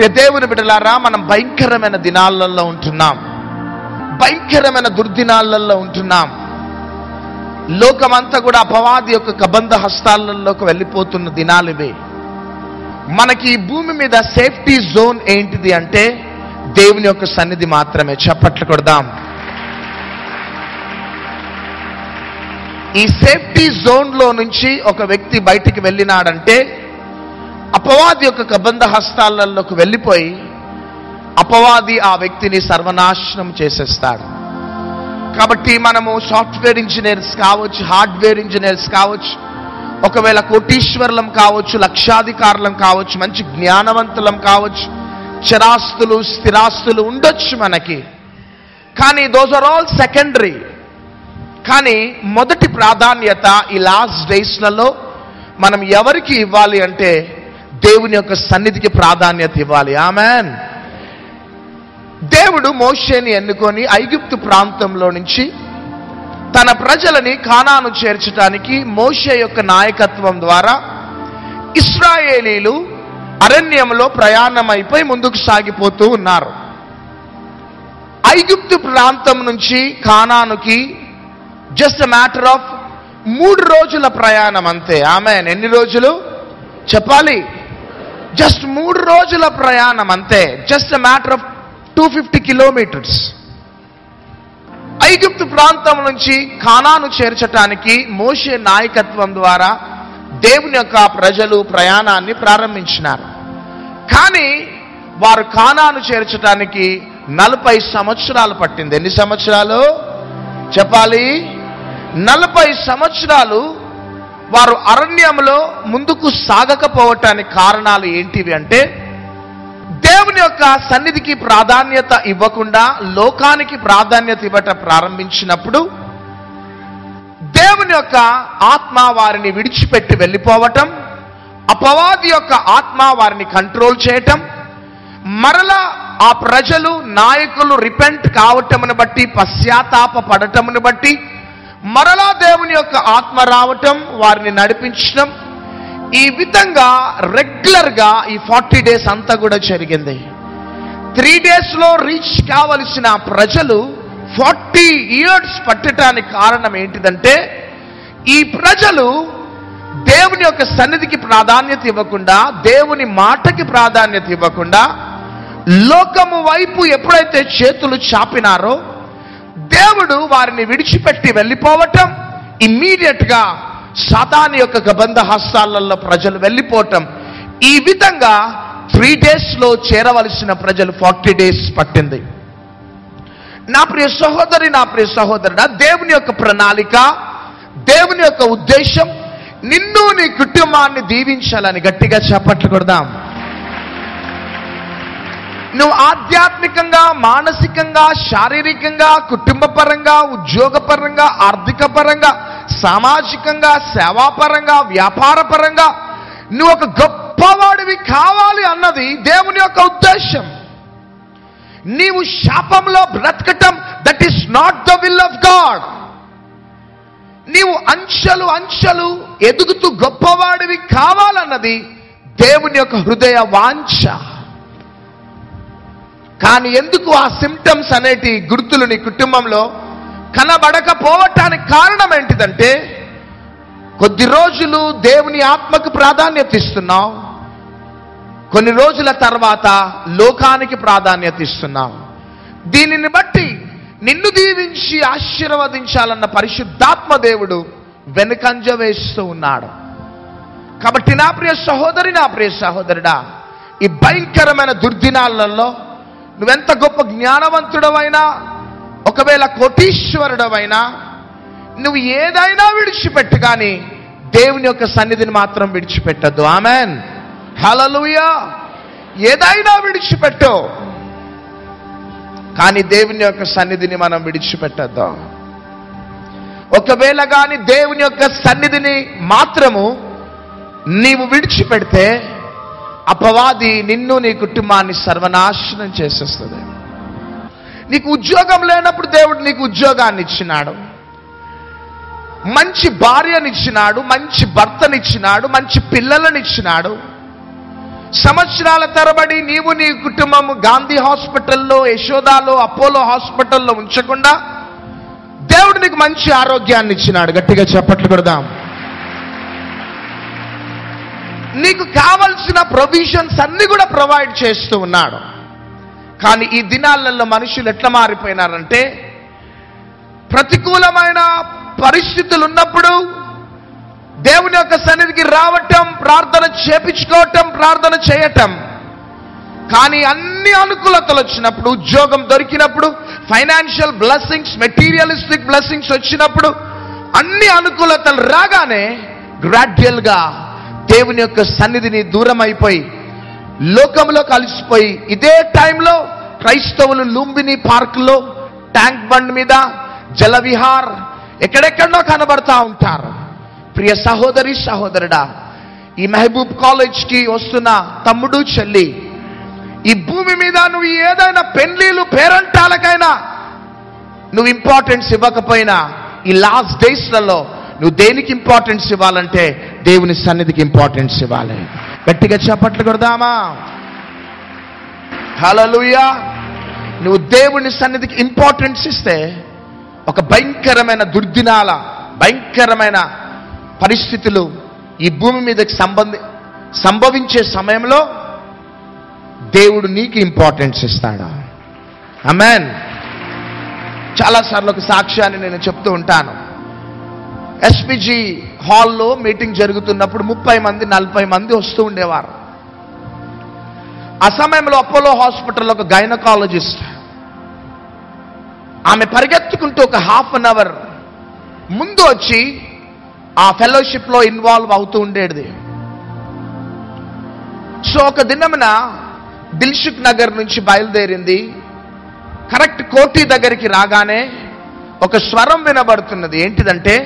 ప్రియ దేవుని బిడ్డలారా, మనం భయంకరమైన దినాలలో ఉంటున్నాం. భయంకరమైన దుర్దినాలలో ఉంటున్నాం. లోకమంతా కూడా అపవాది యొక్క కబంధ హస్తాలలోకి వెళ్ళిపోతున్న దినాలు ఇవే. మనకి ఈ భూమి మీద సేఫ్టీ జోన్ ఏంటిది అంటే దేవుని యొక్క సన్నిధి మాత్రమే. చప్పట్లు కొడదాం. ఈ సేఫ్టీ జోన్లో నుంచి ఒక వ్యక్తి బయటికి వెళ్ళినాడంటే అపవాది యొక్క కబంధ హస్తాలలోకి వెళ్ళిపోయి అపవాది ఆ వ్యక్తిని సర్వనాశనం చేసేస్తాడు. కాబట్టి మనము సాఫ్ట్వేర్ ఇంజనీర్స్ కావచ్చు, హార్డ్వేర్ ఇంజనీర్స్ కావచ్చు, ఒకవేళ కోటీశ్వరులం కావచ్చు, లక్షాధికారులం కావచ్చు, మంచి జ్ఞానవంతులం కావచ్చు, చరాస్తులు స్థిరాస్తులు ఉండొచ్చు మనకి. కానీ దోస్ ఆర్ ఆల్ సెకండరీ. కానీ మొదటి ప్రాధాన్యత ఈ లాస్ట్ డేస్లలో మనం ఎవరికి ఇవ్వాలి అంటే దేవుని యొక్క సన్నిధికి ప్రాధాన్యత ఇవ్వాలి. ఆమేన్. దేవుడు మోషేని ఎన్నుకొని ఐగుప్తు ప్రాంతంలో నుంచి తన ప్రజలని కానాను చేర్చడానికి మోషే యొక్క నాయకత్వం ద్వారా ఇశ్రాయేలీలు అరణ్యంలో ప్రయాణమైపోయి ముందుకు సాగిపోతూ ఉన్నారు. ఐగుప్తు ప్రాంతం నుంచి కానానుకి జస్ట్ మ్యాటర్ ఆఫ్ 3 రోజుల ప్రయాణం అంతే. ఆమేన్. ఎన్ని రోజులు చెప్పాలి? జస్ట్ 3 రోజుల ప్రయాణం అంతే. Just matter of 250 kilometres. ఐగుప్తు ప్రాంతం నుంచి కానాను చేర్చటానికి మోషే నాయకత్వం ద్వారా దేవుని యొక్క ప్రజలు ప్రయాణాన్ని ప్రారంభించినారు. కానీ వారు కానాను చేర్చటానికి 40 సంవత్సరాలు పట్టింది. ఎన్ని సంవత్సరాలు చెప్పాలి? 40 సంవత్సరాలు వారు అరణ్యంలో ముందుకు సాగకపోవటానికి కారణాలు ఏంటివి అంటే దేవుని యొక్క సన్నిధికి ప్రాధాన్యత ఇవ్వకుండా లోకానికి ప్రాధాన్యత ఇవ్వటం ప్రారంభించినప్పుడు దేవుని యొక్క ఆత్మ వారిని విడిచిపెట్టి వెళ్ళిపోవటం, అపవాది యొక్క ఆత్మ వారిని కంట్రోల్ చేయటం, మరలా ఆ ప్రజలు నాయకులు రిపెంట్ కావటమును బట్టి, పశ్చాత్తాప పడటమును బట్టి మరలా దేవుని యొక్క ఆత్మ రావటం, వారిని నడిపించడం, ఈ విధంగా రెగ్యులర్గా ఈ 40 డేస్ అంతా కూడా జరిగింది. 3 డేస్లో రీచ్ కావలసిన ప్రజలు 40 ఇయర్స్ పట్టడానికి కారణం ఏంటిదంటే ఈ ప్రజలు దేవుని యొక్క సన్నిధికి ప్రాధాన్యత ఇవ్వకుండా, దేవుని మాటకి ప్రాధాన్యత ఇవ్వకుండా లోకము వైపు ఎప్పుడైతే చేతులు చాపినారో దేవుడు వారిని విడిచిపెట్టి వెళ్ళిపోవటం, ఇమ్మీడియట్ గా సాతాను యొక్క గబంధ హస్తాలలో ప్రజలు వెళ్ళిపోవటం, ఈ విధంగా 3 డేస్లో చేరవలసిన ప్రజలు 40 డేస్ పట్టింది. నా ప్రియ సహోదరి, నా ప్రియ సహోదరుడా, దేవుని యొక్క ప్రణాళిక, దేవుని యొక్క ఉద్దేశం నిన్ను నీ కుటుంబాన్ని దీవించాలని. గట్టిగా చప్పట్లు కొడదాం. నువ్వు ఆధ్యాత్మికంగా, మానసికంగా, శారీరకంగా, కుటుంబ పరంగా, ఉద్యోగ పరంగా, ఆర్థిక పరంగా, సామాజికంగా, సేవాపరంగా, వ్యాపార పరంగా నువ్వు ఒక గొప్పవాడివి కావాలి అన్నది దేవుని యొక్క ఉద్దేశం. నీవు శాపంలో బ్రతకటం that is not the will of God. నీవు అంచెలు అంచెలు ఎదుగుతూ గొప్పవాడివి కావాలన్నది దేవుని యొక్క హృదయ వాంఛ. కానీ ఎందుకు ఆ సిమ్టమ్స్ అనేటి గుర్తులు నీ కుటుంబంలో కనబడకపోవటానికి కారణం ఏంటిదంటే కొద్ది రోజులు దేవుని ఆత్మకు ప్రాధాన్యత ఇస్తున్నావు, కొన్ని రోజుల తర్వాత లోకానికి ప్రాధాన్యత ఇస్తున్నావు. దీనిని బట్టి నిన్ను దీవించి ఆశీర్వదించాలన్న పరిశుద్ధాత్మ దేవుడు వెనుకంజ వేస్తూ ఉన్నాడు. కాబట్టి నా ప్రియ సహోదరి, నా ప్రియ సహోదరుడా, ఈ భయంకరమైన దుర్దినాలలో నువ్వెంత గొప్ప జ్ఞానవంతుడవైనా, ఒకవేళ కోటీశ్వరుడవైనా, నువ్వు ఏదైనా విడిచిపెట్టు, కానీ దేవుని యొక్క సన్నిధిని మాత్రం విడిచిపెట్టద్దు. ఆమెన్. హల్లెలూయా. ఏదైనా విడిచిపెట్టు, కానీ దేవుని యొక్క సన్నిధిని మనం విడిచిపెట్టద్దు. ఒకవేళ కానీ దేవుని యొక్క సన్నిధిని మాత్రము నీవు విడిచిపెడితే అపవాది నిన్ను, నీ కుటుంబాన్ని సర్వనాశనం చేసేస్తుంది. నీకు ఉద్యోగం లేనప్పుడు దేవుడు నీకు ఉద్యోగాన్ని ఇచ్చినాడు, మంచి భార్యనిచ్చినాడు, మంచి భర్తనిచ్చినాడు, మంచి పిల్లలనిచ్చినాడు. సంవత్సరాల తరబడి నీవు నీ కుటుంబము గాంధీ హాస్పిటల్లో, యశోదాలో, అపోలో హాస్పిటల్లో ఉంచకుండా దేవుడు నీకు మంచి ఆరోగ్యాన్ని ఇచ్చినాడు. గట్టిగా చప్పట్లు కొడదాం. నీకు కావలసిన ప్రొవిజన్స్ అన్ని కూడా ప్రొవైడ్ చేస్తూ ఉన్నాడు. కానీ ఈ దినాలలో మనుషులు ఎట్లా మారిపోయినారంటే, ప్రతికూలమైన పరిస్థితులు ఉన్నప్పుడు దేవుని యొక్క సన్నిధికి రావటం, ప్రార్థన చేపించుకోవటం, ప్రార్థన చేయటం. కానీ అన్ని అనుకూలతలు వచ్చినప్పుడు, ఉద్యోగం దొరికినప్పుడు, ఫైనాన్షియల్ బ్లెస్సింగ్స్, మెటీరియలిస్టిక్ బ్లెస్సింగ్స్ వచ్చినప్పుడు, అన్ని అనుకూలతలు రాగానే గ్రాడ్యువల్గా దేవుని యొక్క సన్నిధిని దూరం అయిపోయి లోకంలో కలిసిపోయి, ఇదే టైంలో క్రైస్తవులు లుంబిని పార్కులో, ట్యాంక్ బండ్ మీద, జలవిహార్ ఎక్కడెక్కడో కనబడతా ఉంటారు. ప్రియ సహోదరి సహోదరుడా, ఈ మహబూబ్ కాలేజ్కి వస్తున్న తమ్ముడు చెల్లి, ఈ భూమి మీద నువ్వు ఏదైనా పెళ్లిలు పేరంటాలకైనా నువ్వు ఇంపార్టెన్స్ ఇవ్వకపోయినా, ఈ లాస్ట్ డేస్లలో నువ్వు దేనికి ఇంపార్టెన్స్ ఇవ్వాలంటే దేవుని సన్నిధికి ఇంపార్టెన్స్ ఇవ్వాలి. గట్టిగా చప్పట్లు కొడదామా? హల్లెలూయా. నువ్వు దేవుని సన్నిధికి ఇంపార్టెన్స్ ఇస్తే ఒక భయంకరమైన దుర్దినాల, భయంకరమైన పరిస్థితులు ఈ భూమి మీదకి సంభవించే సమయంలో దేవుడు నీకు ఇంపార్టెన్స్ ఇస్తాడు. ఆమేన్. చాలాసార్లు ఒక సాక్ష్యాన్ని నేను చెప్తూ ఉంటాను. ఎస్పీజీ హాల్లో మీటింగ్ జరుగుతున్నప్పుడు 30 మంది 40 మంది వస్తూ ఉండేవారు. ఆ సమయంలో అపోలో హాస్పిటల్లో ఒక గైనకాలజిస్ట్, ఆమె పరిగెత్తుకుంటూ ఒక ½ అన్ అవర్ ముందు వచ్చి ఆ ఫెలోషిప్లో ఇన్వాల్వ్ అవుతూ ఉండేది. సో ఒక దినమున దిల్సుఖ్ నగర్ నుంచి బయలుదేరింది. కరెక్ట్ కోటి దగ్గరికి రాగానే ఒక స్వరం వినబడుతున్నది. ఏంటిదంటే,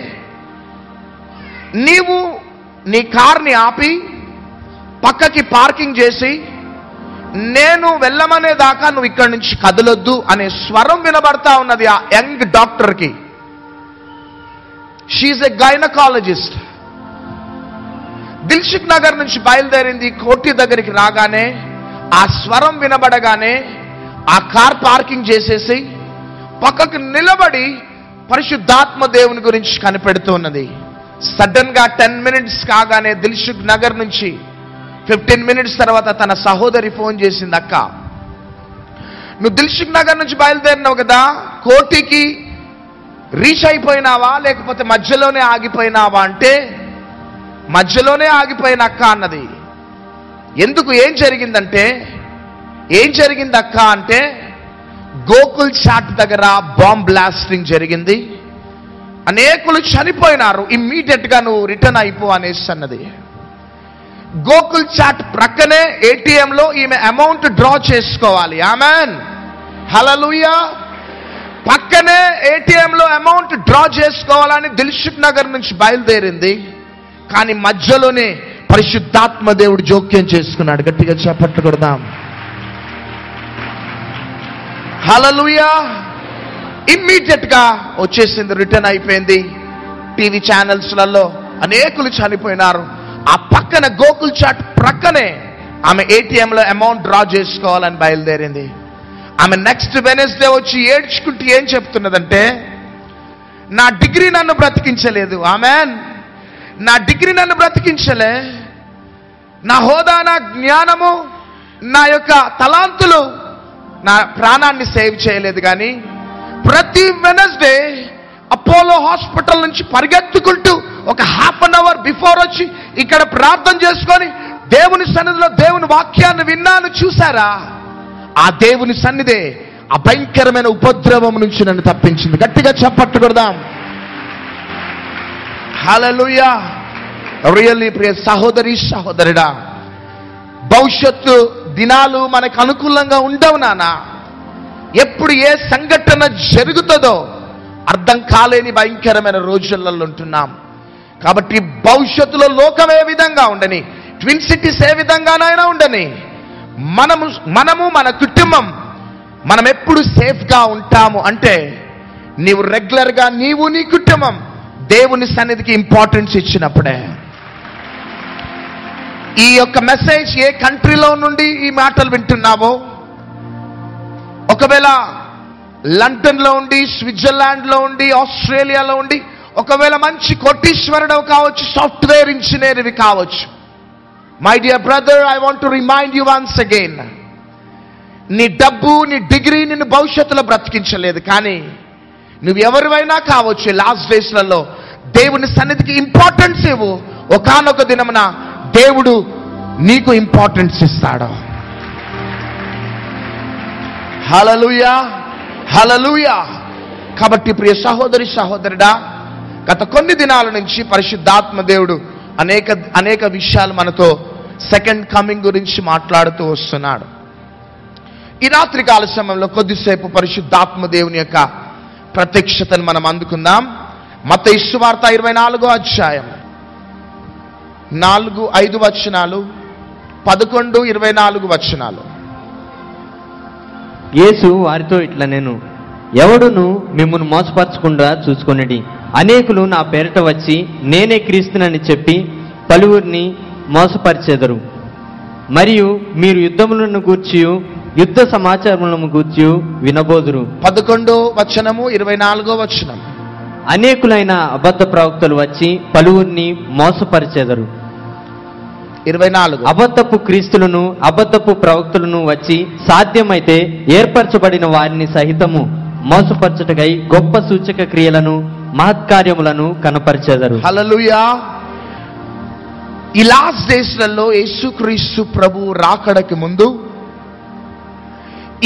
నీవు నీ కార్ని ఆపి పక్కకి పార్కింగ్ చేసి నేను వెళ్ళమనే దాకా నువ్వు ఇక్కడి నుంచి కదలొద్దు అనే స్వరం వినబడతా ఉన్నది ఆ యంగ్ డాక్టర్కి. She's a gynaecologist. Dilsukh Nagar నుంచి బయలుదేరింది. కోటి దగ్గరికి రాగానే ఆ స్వరం వినబడగానే ఆ కార్ పార్కింగ్ చేసేసి పక్కకు నిలబడి పరిశుద్ధాత్మ దేవుని గురించి కనిపెడుతున్నది. సడన్ గా 10 minutes కాగానే దిల్సుఖ్ నగర్ నుంచి 15 minutes తర్వాత తన సహోదరి ఫోన్ చేసింది. అక్క, నువ్వు దిల్సుఖ్ నగర్ నుంచి బయలుదేరినావు కదా, కోటికి రీచ్ అయిపోయినావా లేకపోతే మధ్యలోనే ఆగిపోయినావా అంటే, మధ్యలోనే ఆగిపోయిన అక్క అన్నది. ఎందుకు, ఏం జరిగిందంటే, ఏం జరిగింది అక్క అంటే, గోకుల్ చాట్ దగ్గర బాంబ్ బ్లాస్టింగ్ జరిగింది, అనేకులు చనిపోయినారు, ఇమ్మీడియట్ గా నువ్వు రిటర్న్ అయిపో అనేసి అన్నది. గోకుల్ చాట్ ప్రక్కనే ఏటీఎంలో ఈమె అమౌంట్ డ్రా చేసుకోవాలి. ఆమెన్, హల్లెలూయా. పక్కనే ఏటీఎంలో అమౌంట్ డ్రా చేసుకోవాలని దిల్సుఖ్ నగర్ నుంచి బయలుదేరింది. కానీ మధ్యలోనే పరిశుద్ధాత్మ దేవుడు జోక్యం చేసుకున్నాడు. గట్టిగా చప్పట్లు కొడదాం. హల్లెలూయా. ఇమ్మీడియట్ గా వచ్చేసింది, రిటర్న్ అయిపోయింది. టీవీ ఛానల్స్లలో అనేకులు చనిపోయినారు. ఆ పక్కన గోకుల్ చాట్ ప్రక్కనే ఆమె ఏటీఎంలో అమౌంట్ డ్రా చేసుకోవాలని బయలుదేరింది. ఆమె నెక్స్ట్ వెనస్డే వచ్చి ఏడ్చుకుంటూ ఏం చెప్తున్నదంటే, నా డిగ్రీ నన్ను బ్రతికించలేదు. ఆమెన్. నా డిగ్రీ నన్ను బ్రతికించలే, నా హోదా, నా జ్ఞానము, నా యొక్క తలాంతులు నా ప్రాణాన్ని సేవ్ చేయలేదు. కానీ ప్రతి వెనస్డే అపోలో హాస్పిటల్ నుంచి పరిగెత్తుకుంటూ ఒక ½ అన్ అవర్ బిఫోర్ వచ్చి ఇక్కడ ప్రార్థన చేసుకొని దేవుని సన్నిధిలో దేవుని వాక్యాన్ని విన్నాను. చూసారా, ఆ దేవుని సన్నిధే ఆ భయంకరమైన ఉపద్రవం నుంచి నన్ను తప్పించింది. గట్టిగా చప్పట్లు కొడదాం. హల్లెలూయా. రియల్లీ ప్రియ సహోదరి సహోదరుడా, భవిష్యత్తు దినాలు మనకు అనుకూలంగా ఉండవు నాన్న. ఎప్పుడు ఏ సంఘటన జరుగుతుందో అర్థం కాలేని భయంకరమైన రోజులలో ఉంటున్నాం. కాబట్టి భవిష్యత్తులో లోకం ఏ విధంగా ఉండని, ట్విన్ సిటీస్ ఏ విధంగానైనా ఉండని, మనము మన కుటుంబం మనం ఎప్పుడు సేఫ్గా ఉంటాము అంటే, నీవు రెగ్యులర్గా నీవు నీ కుటుంబం దేవుని సన్నిధికి ఇంపార్టెన్స్ ఇచ్చినప్పుడే. ఈ యొక్క మెసేజ్ ఏ కంట్రీలో నుండి ఈ మాటలు వింటున్నావో, ఒకవేళ లండన్లో ఉండి, స్విట్జర్లాండ్లో ఉండి, ఆస్ట్రేలియాలో ఉండి, ఒకవేళ మంచి కోటీశ్వరుడు కావచ్చు, సాఫ్ట్వేర్ ఇంజనీర్వి కావచ్చు, my dear brother, I want to remind you once again, నీ డబ్బు, నీ డిగ్రీ నిన్ను భవిష్యత్తులో బ్రతికించలేదు. కానీ నువ్వు ఎవరివైనా కావచ్చు, లాస్ట్ డేస్లలో దేవుని సన్నిధికి ఇంపార్టెన్స్ ఇవ్వు. ఒకానొక దినమున దేవుడు నీకు ఇంపార్టెన్స్ ఇస్తాడు. హల్లెలూయా, హల్లెలూయా. కాబట్టి ప్రియ సహోదరి సహోదరుడా, గత కొన్ని దినాల నుంచి పరిశుద్ధాత్మ దేవుడు అనేక విషయాలు మనతో సెకండ్ కమింగ్ గురించి మాట్లాడుతూ వస్తున్నాడు. ఈ రాత్రి కాల సమయంలో కొద్దిసేపు పరిశుద్ధాత్మ దేవుని యొక్క ప్రత్యక్షతను మనం అందుకుందాం. మత్తయి సువార్త 24వ అధ్యాయం 4-5 వచనాలు, 11-24 వచనాలు. యేసు వారితో ఇట్లా, నేను ఎవడును మిమ్మును మోసపరచకుండా చూసుకొనిడి. అనేకులు నా పేరిట వచ్చి నేనే క్రీస్తునని చెప్పి పలువురిని మోసపరిచెదరు. మరియు మీరు యుద్ధములను గూర్చియు యుద్ధ సమాచారములను గూర్చియు వినబోదురు. 11వ వచనము, 24వ వచనం. అనేకులైన అబద్ధ ప్రవక్తలు వచ్చి పలువురిని మోసపరిచెదరు. 24. అబద్ధపు క్రీస్తులను అబద్ధపు ప్రవక్తలను వచ్చి సాధ్యమైతే ఏర్పరచబడిన వారిని సహితము మోసపరచుటకై గొప్ప సూచక క్రియలను మహత్కార్యములను కనపరిచెదరు. హల్లెలూయా. ఈ లాస్ట్ డేస్లలో యేసుక్రీస్తు ప్రభు రాకడకి ముందు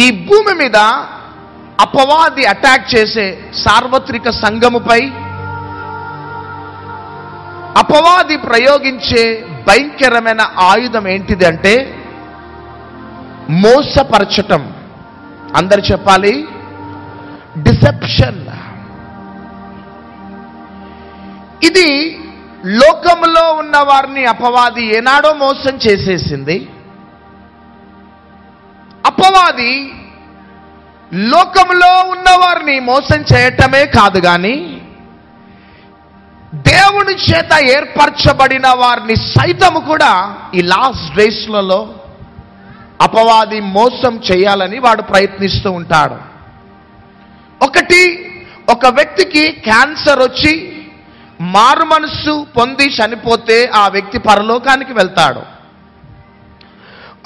ఈ భూమి మీద అపవాది అటాక్ చేసే సార్వత్రిక సంఘముపై అపవాది ప్రయోగించే భయంకరమైన ఆయుధం ఏంటిది అంటే మోసపరచటం. అందరు చెప్పాలి, డిసెప్షన్. ఇది లోకంలో ఉన్న వారిని అపవాది ఏనాడో మోసం చేసేసింది. అపవాది లోకంలో ఉన్న వారిని మోసం చేయటమే కాదు గాని దేవుని చేత ఏర్పరచబడిన వారిని సైతము కూడా ఈ లాస్ట్ డేస్లలో అపవాది మోసం చేయాలని వాడు ప్రయత్నిస్తూ ఉంటాడు. ఒక వ్యక్తికి క్యాన్సర్ వచ్చి మారు మనస్సు పొంది చనిపోతే ఆ వ్యక్తి పరలోకానికి వెళ్తాడు.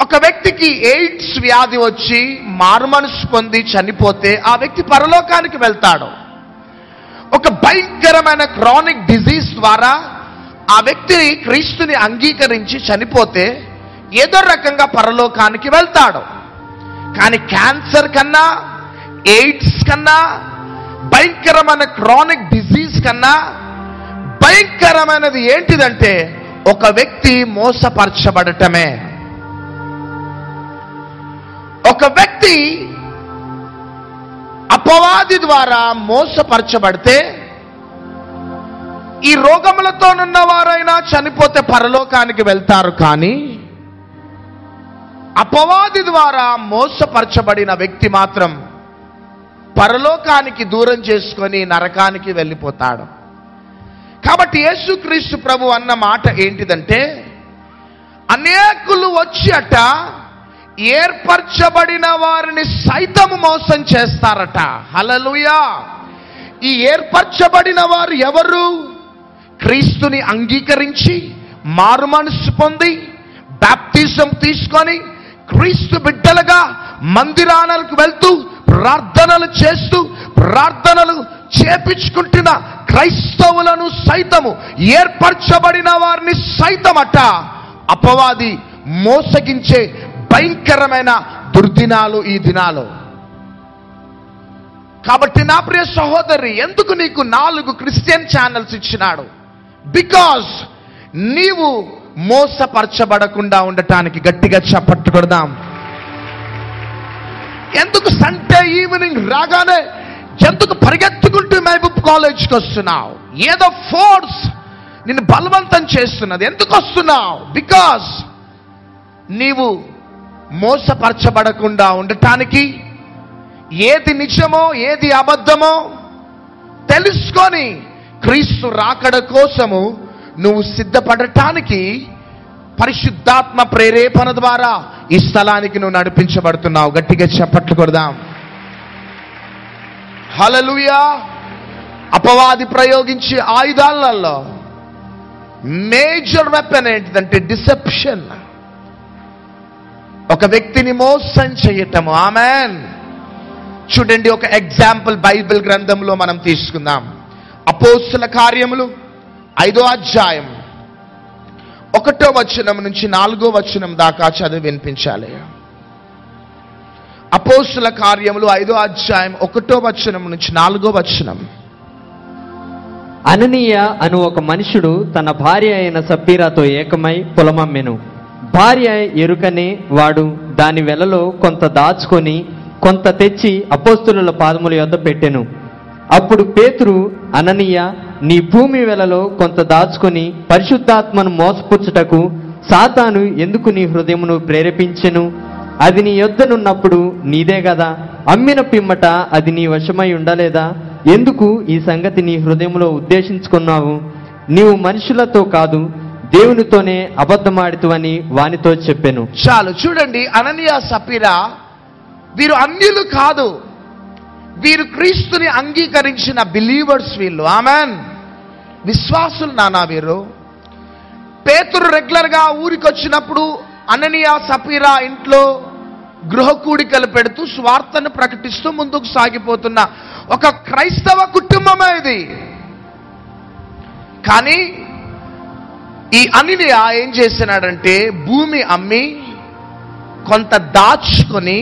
ఒక వ్యక్తికి ఎయిడ్స్ వ్యాధి వచ్చి మారు మనస్సు పొంది చనిపోతే ఆ వ్యక్తి పరలోకానికి వెళ్తాడు. ఒక భయంకరమైన క్రానిక్ డిజీజ్ ద్వారా ఆ వ్యక్తి క్రీస్తుని అంగీకరించి చనిపోతే ఏదో రకంగా పరలోకానికి వెళ్తాడు. కానీ క్యాన్సర్ కన్నా, ఎయిడ్స్ కన్నా, భయంకరమైన క్రానిక్ డిజీజ్ కన్నా భయంకరమైనది ఏంటిదంటే ఒక వ్యక్తి మోసపరచబడటమే. ఒక వ్యక్తి అపవాది ద్వారా మోసపరచబడితే ఈ రోగములతోనున్న వారైనా చనిపోతే పరలోకానికి వెళ్తారు. కానీ అపవాది ద్వారా మోసపరచబడిన వ్యక్తి మాత్రం పరలోకానికి దూరం చేసుకొని నరకానికి వెళ్ళిపోతాడు. కాబట్టి యేసుక్రీస్తు ప్రభు అన్న మాట ఏంటిదంటే, అనేకులు వచ్చి అట ఏర్పరచబడిన వారిని సైతము మోసం చేస్తారట. హల్లెలూయా. ఈ ఏర్పరచబడిన వారు ఎవరు? క్రీస్తుని అంగీకరించి మారు మనస్సు పొంది బాప్తిజం తీసుకొని క్రీస్తు బిడ్డలుగా మందిరాలకు వెళ్తూ ప్రార్థనలు చేస్తూ ప్రార్థనలు చేపించుకుంటున్న క్రైస్తవులను సైతము, ఏర్పరచబడిన వారిని సైతమట అపవాది మోసగించే భయంకరమైన దుర్దినాలు ఈ దినాలు. కాబట్టి నా ప్రియ సహోదరి, ఎందుకు నీకు 4 క్రిస్టియన్ ఛానల్స్ ఇచ్చినాడు? బికాజ్ నీవు మోసపరచబడకుండా ఉండటానికి. గట్టిగా చప్పట్లు కొడదాం. ఎందుకు సండే ఈవినింగ్ రాగానే ఎందుకు పరిగెత్తుకుంటూ మహబూబ్ కాలేజ్కి వస్తున్నావు? ఏదో ఫోర్స్ నిన్ను బలవంతం చేస్తున్నది. ఎందుకు వస్తున్నావు? బికాజ్ నీవు మోసపరచబడకుండా ఉండటానికి, ఏది నిజమో ఏది అబద్ధమో తెలుసుకొని క్రీస్తు రాకడ కోసము నువ్వు సిద్ధపడటానికి పరిశుద్ధాత్మ ప్రేరేపణ ద్వారా ఈ స్థలానికి నువ్వు నడిపించబడుతున్నావు. గట్టిగా చప్పట్లు కొడదాం. హల్లెలూయా. అపవాది ప్రయోగించే ఆయుధాలలో మేజర్ వెపన్ ఏంటిదంటే డిసెప్షన్. ఒక వ్యక్తిని మోసం చేయటము. ఆమెన్. చూడండి, ఒక ఎగ్జాంపుల్ బైబిల్ గ్రంథంలో మనం తీసుకుందాం. అపోస్తుల కార్యములు 5వ అధ్యాయం 1వ వచనం నుంచి 4వ వచనం దాకా చదివి వినిపించాలి. అపోస్తుల కార్యములు 5వ అధ్యాయం 1వ వచనం నుంచి 4వ వచనం. అననీయ అను ఒక మనుషుడు తన భార్య అయిన సప్పీరాతో ఏకమై పొలమమ్మెను. భార్య ఎరుకనే వాడు దాని వెలలో కొంత దాచుకొని కొంత తెచ్చి అపోస్తుల పాదముల యొద్ద పెట్టెను. అప్పుడు పేతురు, అననీయ, నీ భూమి వెలలో కొంత దాచుకొని పరిశుద్ధాత్మను మోసపుచ్చుటకు సాతాను ఎందుకు నీ హృదయమును ప్రేరేపించెను? అది నీ యొద్దనున్నప్పుడు నీదే గదా. అమ్మిన పిమ్మట అది నీ వశమై ఉండలేదా? ఎందుకు ఈ సంగతి నీ హృదయంలో ఉద్దేశించుకున్నావు? నీవు మనుషులతో కాదు, దేవునితోనే అబద్ధమాడుతువని వానితో చెప్పెను. చాలు. చూడండి, అననీయ సప్పీరా వీరు అన్యులు కాదు, వీరు క్రీస్తుని అంగీకరించిన బిలీవర్స్. వీళ్ళు ఆమెన్, విశ్వాసులు. నానా వీరు పేతురు రెగ్యులర్ గా ఊరికి వచ్చినప్పుడు అననీయ సప్పీరా ఇంట్లో గృహ కూడికలు పెడుతూ స్వార్థను ప్రకటిస్తూ ముందుకు సాగిపోతున్న ఒక క్రైస్తవ కుటుంబమే ఇది. కానీ ఈ అననీయ ఏం చేసినాడంటే భూమి అమ్మి కొంత దాచుకొని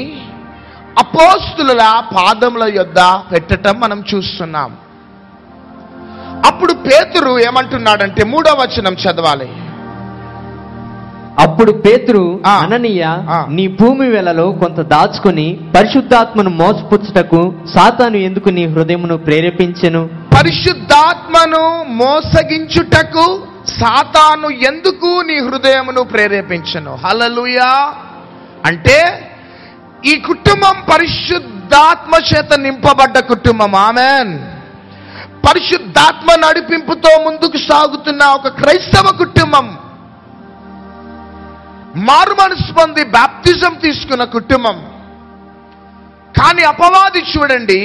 అపోస్తుల పాదముల యొద్ద పెట్టటం మనం చూస్తున్నాం. అప్పుడు పేతురు ఏమంటున్నాడంటే 3వ వచనం చదవాలి. అప్పుడు పేతురు, అననీయ, నీ భూమి వెలలో కొంత దాచుకొని పరిశుద్ధాత్మను మోసపుచ్చుటకు సాతాను ఎందుకు నీ హృదయమును ప్రేరేపించెను? పరిశుద్ధాత్మను మోసగించుటకు సాతాను ఎందుకు నీ హృదయమును ప్రేరేపించెను? హల్లెలూయా. అంటే ఈ కుటుంబం పరిశుద్ధాత్మ చేత నింపబడ్డ కుటుంబం. ఆమెన్. పరిశుద్ధాత్మ నడిపింపుతో ముందుకు సాగుతున్న ఒక క్రైస్తవ కుటుంబం, మారు మనసు పొంది బాప్తిజం తీసుకున్న కుటుంబం. కానీ అపవాది చూడండి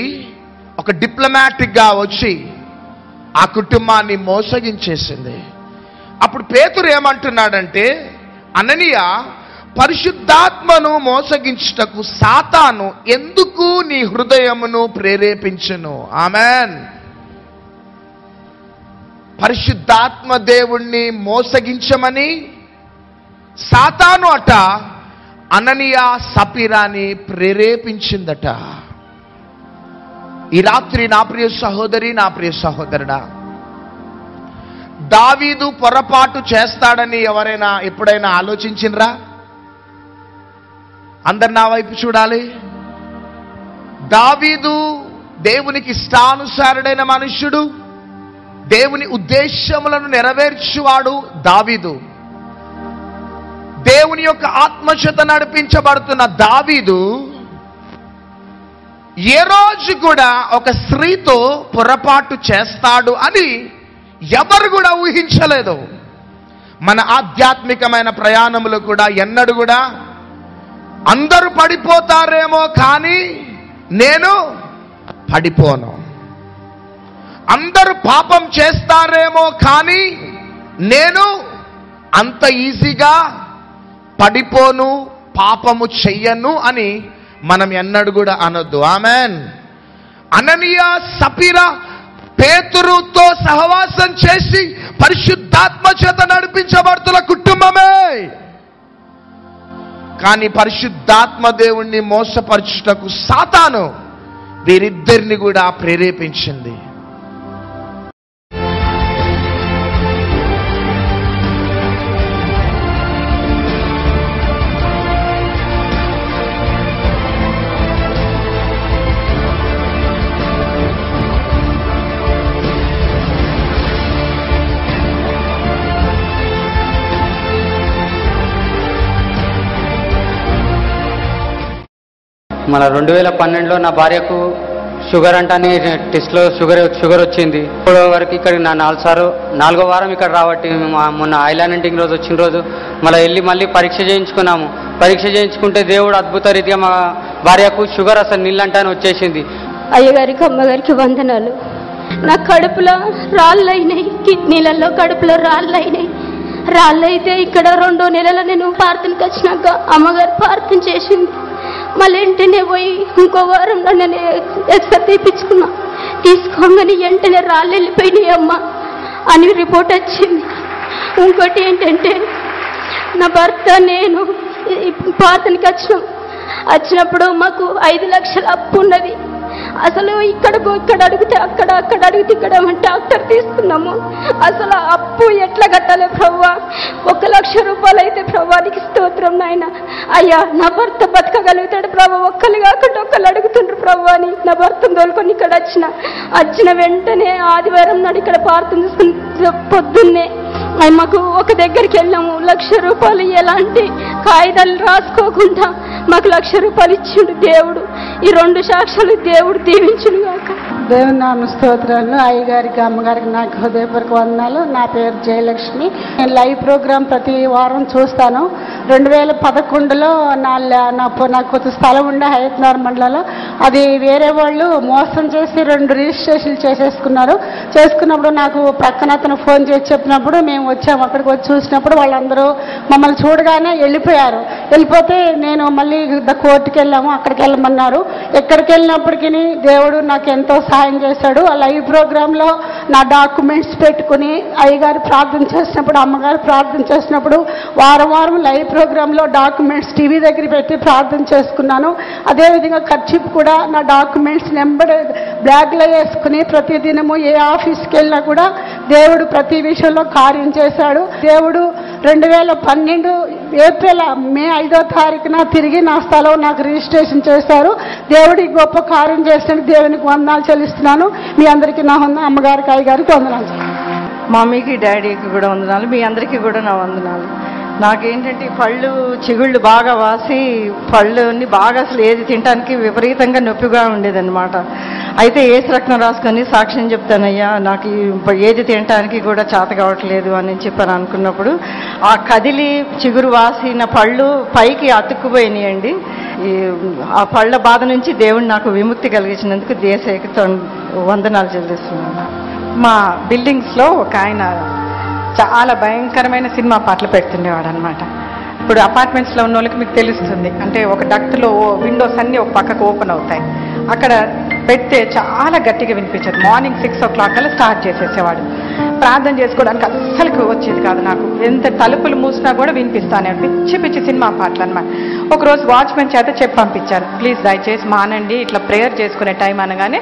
ఒక డిప్లొమాటిక్ గా వచ్చి ఆ కుటుంబాన్ని మోసగించేసింది. అప్పుడు పేతురు ఏమంటున్నాడంటే, అననీయ, పరిశుద్ధాత్మను మోసగించుటకు సాతాను ఎందుకు నీ హృదయమును ప్రేరేపించును? ఆమెన్. పరిశుద్ధాత్మ దేవుణ్ణి మోసగించమని సాతాను అట అననీయ సప్పీరాని ప్రేరేపించిందట. ఈ రాత్రి నా ప్రియ సహోదరి, నా ప్రియ సహోదరుడా, దావీదు పొరపాటు చేస్తాడని ఎవరైనా ఎప్పుడైనా ఆలోచించినరా? అందరు నా వైపు చూడాలి. దావీదు దేవునికి ఇష్టానుసారుడైన మనుష్యుడు, దేవుని ఉద్దేశములను నెరవేర్చువాడు దావీదు. దేవుని యొక్క ఆత్మచేత నడిపించబడుతున్న దావీదు ఏ రోజు కూడా ఒక స్త్రీతో పొరపాటు చేస్తాడు అని ఎవరు కూడా ఊహించలేదు. మన ఆధ్యాత్మికమైన ప్రయాణములు కూడా ఎన్నడూ కూడా అందరూ పడిపోతారేమో కానీ నేను పడిపోను, అందరూ పాపం చేస్తారేమో కానీ నేను అంత ఈజీగా పడిపోను, పాపము చెయ్యను అని మనం ఎన్నడూ కూడా అనొద్దు. ఆమెన్. అననీయ సప్పీరా పేతురుతో సహవాసం చేసి పరిశుద్ధాత్మ చేత నడిపించబడుతున్న కుటుంబమే. కానీ పరిశుద్ధాత్మ దేవుణ్ణి మోసపరచుటకు సాతాను వీరిద్దరిని కూడా ప్రేరేపించింది. మన 2012లో నా భార్యకు షుగర్ అంటానే టెస్ట్లో షుగర్ వచ్చింది. ఇప్పుడు వరకు ఇక్కడ నా 4వ వారం ఇక్కడ రాబట్టి మొన్న ఐలాండింగ్ రోజు వచ్చిన రోజు మళ్ళీ పరీక్ష చేయించుకున్నాము. పరీక్ష చేయించుకుంటే దేవుడు అద్భుత రీతిగా మా భార్యకు షుగర్ అసలు నీళ్ళంటానే వచ్చేసింది. అయ్యగారికి అమ్మగారికి వందనాలు. నా కడుపులో రాళ్ళైనాయి, కిడ్నీలలో కడుపులో రాళ్ళైనాయి. రాళ్ళైతే ఇక్కడ 2 నెలల నేను ప్రార్థనకి వచ్చినాక అమ్మగారు ప్రార్థన చేసింది. మళ్ళీ వెంటనే పోయి ఇంకో వారంలో నేను ఎక్స్రే తీపించుకున్నా. తీసుకోగానే వెంటనే రాళ్ళు వెళ్ళిపోయినాయి అమ్మ అని రిపోర్ట్ వచ్చింది. ఇంకోటి ఏంటంటే నా భర్త నేను ప్రార్థనకి వచ్చినప్పుడు మాకు 5 లక్షల అప్పు ఉన్నది. అసలు ఇక్కడ అడిగితే అక్కడ అడిగితే ఇక్కడ డాక్టర్ తీసుకున్నాము. అసలు అప్పు ఎట్లా కట్టాలి ప్రభువా? 1 లక్ష రూపాయలు అయితే ప్రభువానికి స్తోత్రం నాయన. అయ్యా నా భర్త బతకగలుగుతాడు ప్రభు, ఒక్కరు కాకుండా ఒకళ్ళు అడుగుతుండ్రు ప్రభు అని నా భర్తను తోలుకొని ఇక్కడ వచ్చిన వెంటనే ఆదివారం నాడు ఇక్కడ ప్రార్థన చేసుకుని పొద్దున్నే మాకు ఒక దగ్గరికి వెళ్ళాము. 1 లక్ష రూపాయలు ఎలాంటి కాగితాలు రాసుకోకుండా మాకు 1 లక్ష రూపాయలు ఇచ్చిండు దేవుడు. ఈ 2 సాక్ష్యాలు దేవుడు దీవించును గాక. దేవుని నామ స్తోత్రాలు. అయ్యగారికి అమ్మగారికి నాకు హృదయపూర్వక వందనాలు. నా పేరు జయలక్ష్మి. నేను లైవ్ ప్రోగ్రామ్ ప్రతి వారం చూస్తాను. 2011లో నాకు కొంత స్థలం ఉండే హయత్నగర్ మండలంలో అది వేరే వాళ్ళు మోసం చేసి 2 రిజిస్ట్రేషన్లు చేసుకున్నప్పుడు నాకు పక్కన అతను ఫోన్ చేసి చెప్పినప్పుడు మేము వచ్చాము. అక్కడికి వచ్చి చూసినప్పుడు వాళ్ళందరూ మమ్మల్ని చూడగానే వెళ్ళిపోతే నేను మళ్ళీ కోర్టుకి వెళ్ళాము. అక్కడికి వెళ్ళమన్నారు. ఎక్కడికి వెళ్ళినప్పటికీ దేవుడు నాకు ఎంతో సహాయం చేశాడు. ఆ లైవ్ ప్రోగ్రాంలో నా డాక్యుమెంట్స్ పెట్టుకుని అయ్యగారు ప్రార్థన చేసినప్పుడు అమ్మగారు ప్రార్థన చేసినప్పుడు వారం లైవ్ ప్రోగ్రాంలో డాక్యుమెంట్స్ టీవీ దగ్గర పెట్టి ప్రార్థన చేసుకున్నాను. అదేవిధంగా ఖర్చు కూడా నా డాక్యుమెంట్స్ నెంబర్ బ్యాగ్లో వేసుకుని ప్రతిదినము ఏ ఆఫీస్కి వెళ్ళినా కూడా దేవుడు ప్రతి విషయంలో కార్యం చేశాడు. దేవుడు 2012 మే 5వ తారీఖున తిరిగి నా స్థలం నాకు రిజిస్ట్రేషన్ చేశారు. దేవుడికి గొప్ప కార్యం చేసిన దేవునికి వందనాలు చెల్లిస్తున్నాను. మీ అందరికీ నా అమ్మగారికి అయ్యగారికి వందనాలు. మమ్మీకి డాడీకి కూడా వందనాలు. మీ అందరికీ కూడా నా వందనాలు. నాకేంటంటే పళ్ళు చిగుళ్ళు బాగా వాసి పళ్ళుని బాగా అసలు ఏది తినడానికి విపరీతంగా నొప్పిగా ఉండేదన్నమాట. అయితే ఏసు రక్తం రాసుకొని సాక్ష్యం చెప్తానయ్యా నాకు ఏది తినడానికి కూడా చేత కావట్లేదు అని చెప్పని అనుకున్నప్పుడు ఆ కదిలి చిగురు వాసిన పళ్ళు పైకి అతుక్కుపోయినాయండి. ఆ పళ్ళ బాధ నుంచి దేవుడు నాకు విముక్తి కలిగించినందుకు దేశానికి వందనాలు చెల్లిస్తున్నాను. మా బిల్డింగ్స్లో ఒక ఆయన చాలా భయంకరమైన సినిమా పాటలు పెడుతుండేవాడు అనమాట. ఇప్పుడు అపార్ట్మెంట్స్లో ఉన్న వాళ్ళకి మీకు తెలుస్తుంది, అంటే ఒక డక్ట్లో విండోస్ అన్నీ ఒక పక్కకు ఓపెన్ అవుతాయి. అక్కడ పెడితే చాలా గట్టిగా వినిపించేది. మార్నింగ్ 6 o'clock కల్లా స్టార్ట్ చేసేసేవాడు. ప్రార్థన చేసుకోవడానికి అస్సలు వచ్చేది కాదు నాకు. ఎంత తలుపులు మూసినా కూడా వినిపిస్తానే పిచ్చి పిచ్చి సినిమా పాటలు అనమాట. ఒకరోజు వాచ్మెన్ చేత చెప్పి పంపించారు, ప్లీజ్ దయచేసి మానండి, ఇట్లా ప్రేయర్ చేసుకునే టైం అనగానే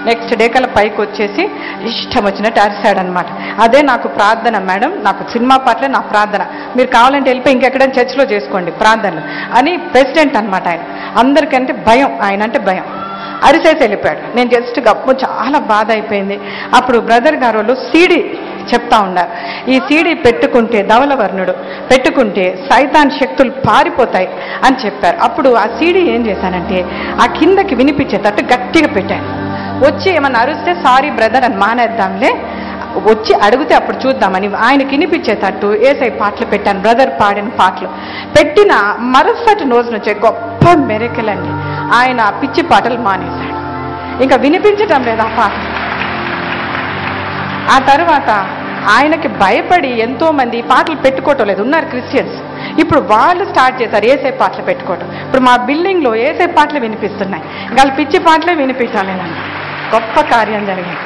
నెక్స్ట్ డే కల్లా పైకి వచ్చేసి ఇష్టం వచ్చినట్టు అరిశాడనమాట. అదే నాకు ప్రార్థన మేడం, నాకు సినిమా పాటలే నా ప్రార్థన, మీరు కావాలంటే వెళ్ళిపోయి ఇంకెక్కడైనా చర్చిలో చేసుకోండి ప్రార్థనలు అని ప్రెసిడెంట్ అనమాట ఆయన. అందరికంటే భయం, ఆయన అంటే భయం. అరిసేసి వెళ్ళిపోయాడు. నేను జస్ట్ గప్పు చాలా బాధ అయిపోయింది. అప్పుడు బ్రదర్ గారు వాళ్ళు సీడీ చెప్తా ఉన్నారు, ఈ సీడీ పెట్టుకుంటే ధవలవర్ణుడు పెట్టుకుంటే సైతాన్ శక్తులు పారిపోతాయి అని చెప్పారు. అప్పుడు ఆ సీడీ ఏం చేశానంటే ఆ కిందకి వినిపించేటట్టు గట్టిగా పెట్టాను. వచ్చి ఏమన్నా అరిస్తే సారీ బ్రదర్ అని మానేద్దాంలే, వచ్చి అడిగితే అప్పుడు చూద్దామని ఆయనకి వినిపించేటట్టు ఏసై పాటలు పెట్టాను. బ్రదర్ పాడిన పాటలు పెట్టిన మరుసటి రోజు నుంచే గొప్ప మెరికల్ అండి. ఆయన పిచ్చి పాటలు మానేశాడు, ఇంకా వినిపించటం లేదు ఆ పాట. ఆ తర్వాత ఆయనకి భయపడి ఎంతో మంది పాటలు పెట్టుకోవటం లేదు, ఉన్నారు క్రిస్టియన్స్. ఇప్పుడు వాళ్ళు స్టార్ట్ చేశారు ఏసే పాటలు పెట్టుకోవటం. ఇప్పుడు మా బిల్డింగ్లో ఏసే పాటలు వినిపిస్తున్నాయి, వాళ్ళు పిచ్చి పాటలే వినిపించాలేనండి. గొప్ప కార్యం జరిగింది.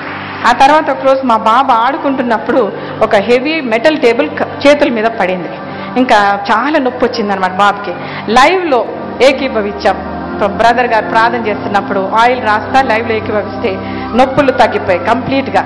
ఆ తర్వాత ఒకరోజు మా బాబు ఆడుకుంటున్నప్పుడు ఒక హెవీ మెటల్ టేబుల్ చేతుల మీద పడింది. ఇంకా చాలా నొప్పి వచ్చింది అనమాట బాబుకి. లైవ్లో ఏకీభవించాం. బ్రదర్ గారు ప్రార్థన చేస్తున్నప్పుడు ఆయిల్ రాస్తా లైవ్లో ఏకీభవిస్తే నొప్పులు తగ్గిపోయాయి కంప్లీట్గా.